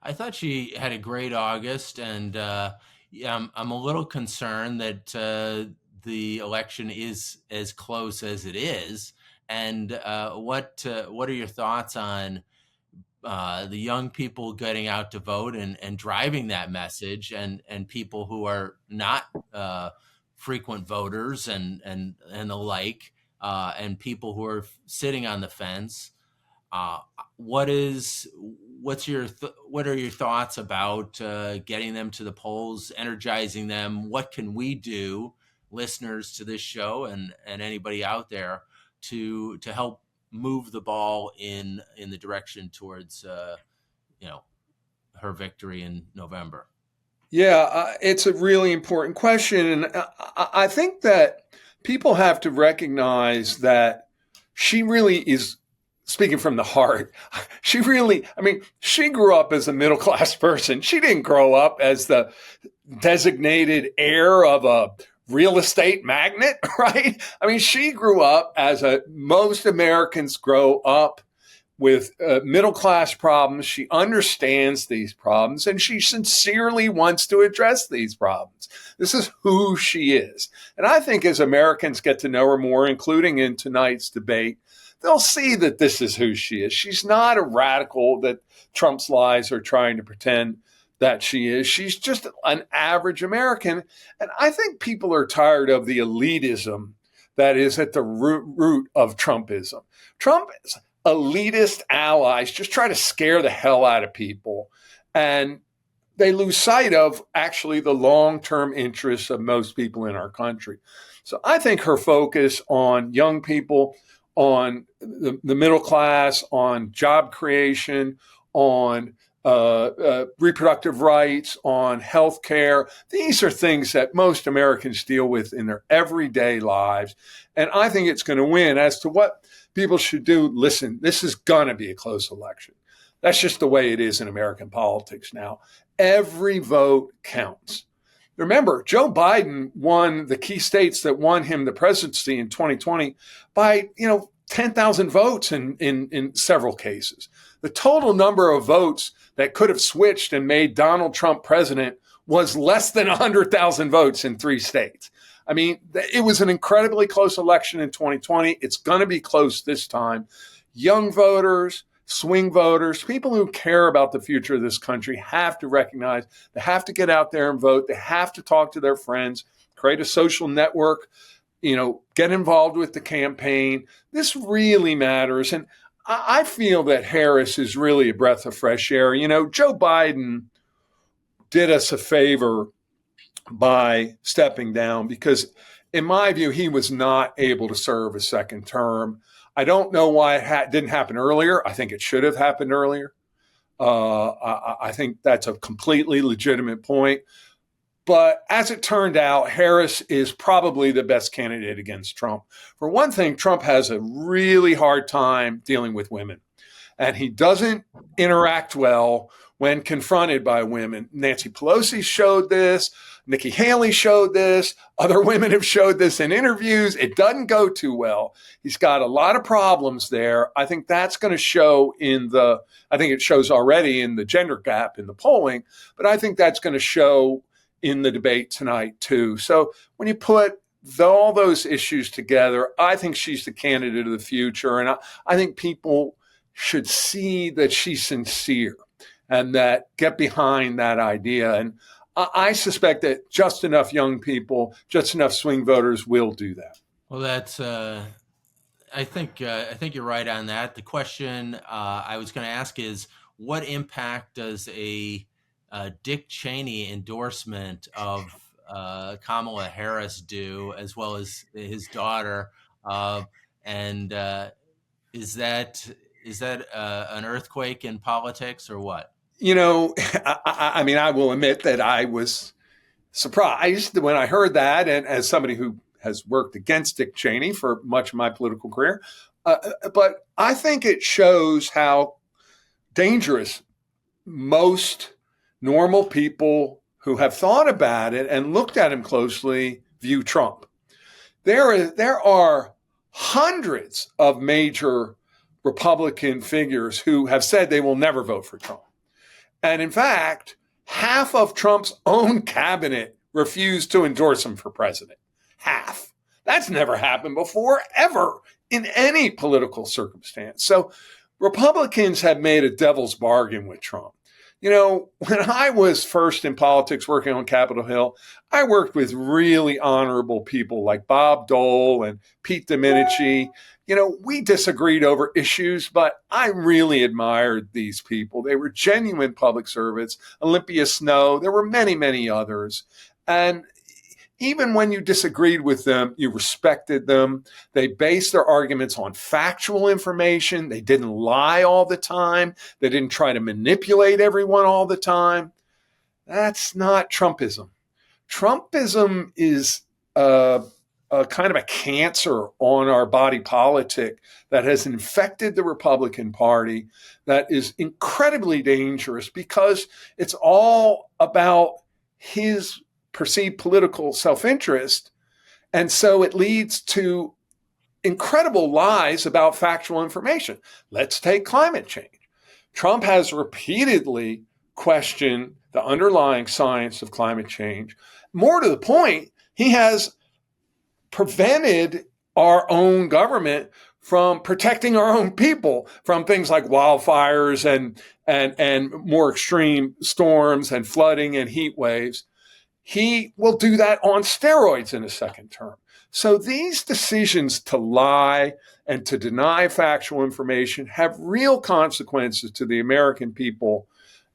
I thought she had a great August, and yeah, I'm a little concerned that the election is as close as it is. And what are your thoughts on the young people getting out to vote and driving that message, and people who are not frequent voters and the like, and people who are sitting on the fence? Uh, what is what are your thoughts about getting them to the polls, energizing them? What can we do, listeners to this show and anybody out there, to help move the ball in the direction towards you know her victory in November? Yeah, it's a really important question. And I think that people have to recognize that she really is speaking from the heart. She really, I mean, she grew up as a middle class person. She didn't grow up as the designated heir of a real estate magnate, right? I mean, she grew up as most Americans grow up with middle class problems. She understands these problems and she sincerely wants to address these problems. This is who she is. And I think as Americans get to know her more, including in tonight's debate, they'll see that this is who she is. She's not a radical that Trump's lies are trying to pretend that she is. She's just an average American. And I think people are tired of the elitism that is at the root of Trumpism. Trump's elitist allies just try to scare the hell out of people, and they lose sight of actually the long-term interests of most people in our country. So I think her focus on young people, on the middle class, on job creation, on reproductive rights, on health care. These are things that most Americans deal with in their everyday lives. And I think it's going to win. As to what people should do, listen, this is going to be a close election. That's just the way it is in American politics now. Every vote counts. Remember, Joe Biden won the key states that won him the presidency in 2020 by, 10,000 votes in several cases. The total number of votes that could have switched and made Donald Trump president was less than 100,000 votes in 3 states. I mean, it was an incredibly close election in 2020. It's going to be close this time. Young voters, swing voters, people who care about the future of this country have to recognize they have to get out there and vote. They have to talk to their friends, create a social network, get involved with the campaign. This really matters. And I feel that Harris is really a breath of fresh air. Joe Biden did us a favor by stepping down because, in my view, he was not able to serve a second term. I don't know why it didn't happen earlier. I think it should have happened earlier. I think that's a completely legitimate point. But as it turned out, Harris is probably the best candidate against Trump. For one thing, Trump has a really hard time dealing with women, and he doesn't interact well when confronted by women. Nancy Pelosi showed this. Nikki Haley showed this. Other women have showed this in interviews. It doesn't go too well. He's got a lot of problems there. I think that's going to show I think it shows already in the gender gap in the polling, but I think that's going to show in the debate tonight too. So when you put all those issues together, I think she's the candidate of the future. And I think people should see that she's sincere and that get behind that idea. And I suspect that just enough young people, just enough swing voters will do that. Well, that's I think you're right on that. The question I was going to ask is, what impact does a Dick Cheney endorsement of Kamala Harris do, as well as his daughter? And is that an earthquake in politics or what? I mean, I will admit that I was surprised when I heard that. And as somebody who has worked against Dick Cheney for much of my political career, but I think it shows how dangerous most normal people who have thought about it and looked at him closely view Trump. There are hundreds of major Republican figures who have said they will never vote for Trump. And in fact, half of Trump's own cabinet refused to endorse him for president. Half. That's never happened before, ever, in any political circumstance. So Republicans have made a devil's bargain with Trump. You know, when I was first in politics working on Capitol Hill, I worked with really honorable people like Bob Dole and Pete Domenici. You know, we disagreed over issues, but I really admired these people. They were genuine public servants. Olympia Snowe, there were many, many others. And even when you disagreed with them, you respected them. They based their arguments on factual information. They didn't lie all the time. They didn't try to manipulate everyone all the time. That's not Trumpism. Trumpism is a kind of a cancer on our body politic that has infected the Republican Party, that is incredibly dangerous because it's all about his perceived political self-interest. And so it leads to incredible lies about factual information. Let's take climate change. Trump has repeatedly questioned the underlying science of climate change. More to the point, he has prevented our own government from protecting our own people from things like wildfires and more extreme storms and flooding and heat waves. He will do that on steroids in his second term. So these decisions to lie and to deny factual information have real consequences to the American people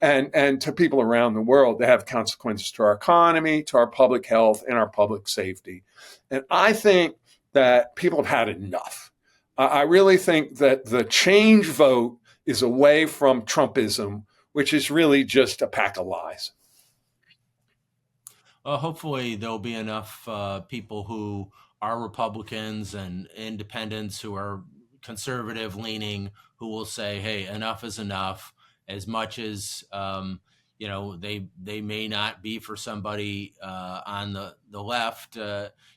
and to people around the world. They have consequences to our economy, to our public health, and our public safety. And I think that people have had enough. I really think that the change vote is away from Trumpism, which is really just a pack of lies. Hopefully, there'll be enough people who are Republicans and independents who are conservative leaning who will say, "Hey, enough is enough." As much as they may not be for somebody on the left,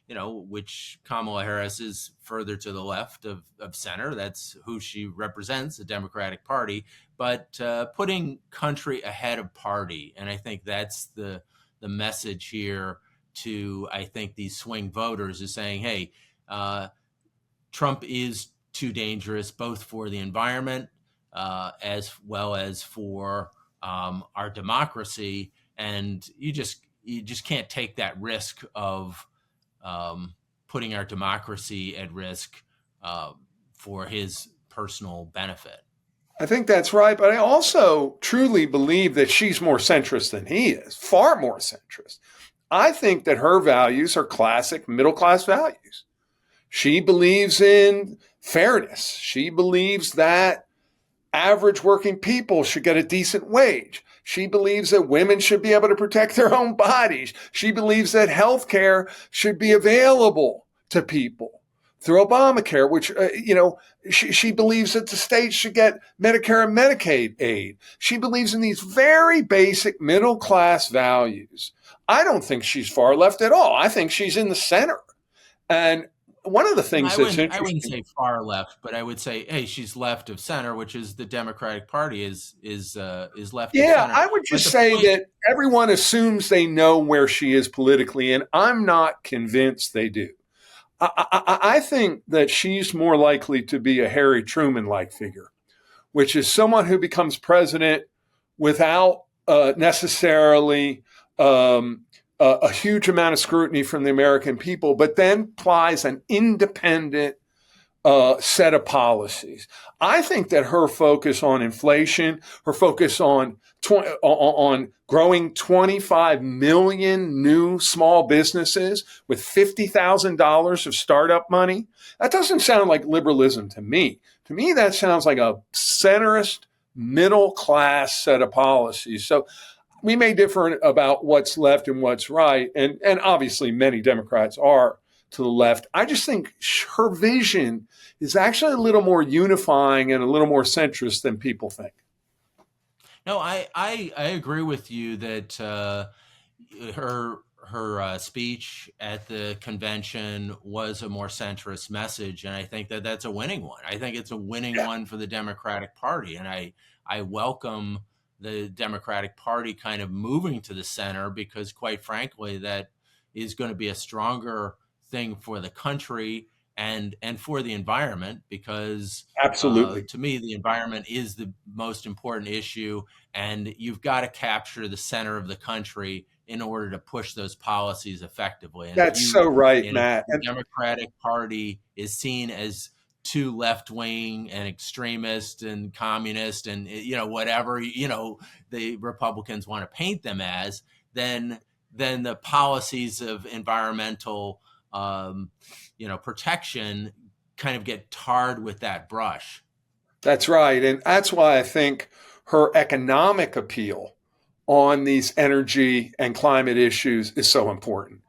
which Kamala Harris is further to the left of center. That's who she represents, the Democratic Party. But putting country ahead of party, and I think that's the message here to, I think, these swing voters is saying, hey, Trump is too dangerous, both for the environment as well as for our democracy. And you just can't take that risk of putting our democracy at risk for his personal benefit. I think that's right. But I also truly believe that she's more centrist than he is, far more centrist. I think that her values are classic middle class values. She believes in fairness. She believes that average working people should get a decent wage. She believes that women should be able to protect their own bodies. She believes that health care should be available to people through Obamacare, which, she believes that the states should get Medicare and Medicaid aid. She believes in these very basic middle class values. I don't think she's far left at all. I think she's in the center. And one of the things that's interesting. I wouldn't say far left, but I would say, hey, she's left of center, which is the Democratic Party is left of center. Yeah, I would just say that everyone assumes they know where she is politically, and I'm not convinced they do. I think that she's more likely to be a Harry Truman-like figure, which is someone who becomes president without necessarily a huge amount of scrutiny from the American people, but then applies an independent set of policies. I think that her focus on inflation, her focus on growing 25 million new small businesses with $50,000 of startup money, that doesn't sound like liberalism to me. To me, that sounds like a centrist, middle class set of policies. So we may differ about what's left and what's right, and obviously many Democrats are to the left. I just think her vision is actually a little more unifying and a little more centrist than people think. No, I agree with you that her speech at the convention was a more centrist message, and I think that that's a winning one. I think it's a winning one for the Democratic Party, and I welcome the Democratic Party kind of moving to the center, because quite frankly, that is going to be a stronger thing for the country and for the environment, because Absolutely. to me the environment is the most important issue, and you've got to capture the center of the country in order to push those policies effectively. And That's so right, if Matt. the Democratic Party is seen as too left wing and extremist and communist and whatever the Republicans want to paint them as, then the policies of environmental protection kind of get tarred with that brush. That's right. And that's why I think her economic appeal on these energy and climate issues is so important.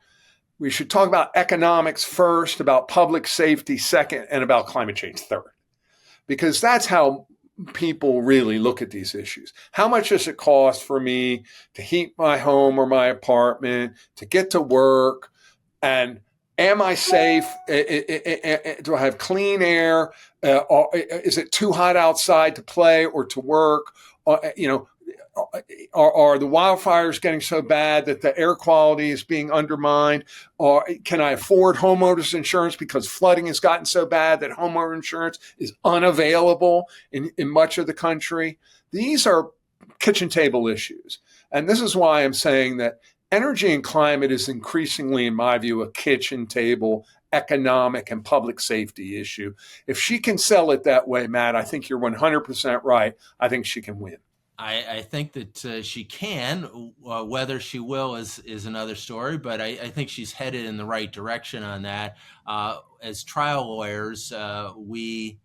We should talk about economics first, about public safety second, and about climate change third, because that's how people really look at these issues. How much does it cost for me to heat my home or my apartment, to get to work? And am I safe? Do I have clean air? Is it too hot outside to play or to work? Are the wildfires getting so bad that the air quality is being undermined? Or can I afford homeowners insurance because flooding has gotten so bad that homeowner insurance is unavailable in much of the country? These are kitchen table issues. And this is why I'm saying that energy and climate is increasingly, in my view, a kitchen table economic and public safety issue. If she can sell it that way, Matt, I think you're 100% right. I think she can win. I think that she can. Whether she will is another story, but I think she's headed in the right direction on that. As trial lawyers, we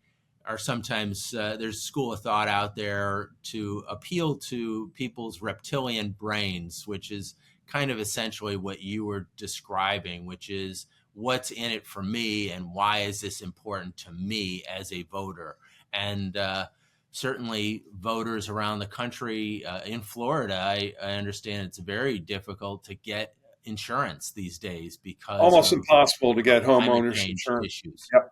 are sometimes there's a school of thought out there to appeal to people's reptilian brains, which is kind of essentially what you were describing, which is what's in it for me and why is this important to me as a voter. And certainly voters around the country, in Florida, I understand it's very difficult to get insurance these days because Almost of impossible to get climate homeowners change insurance. issues. Yep.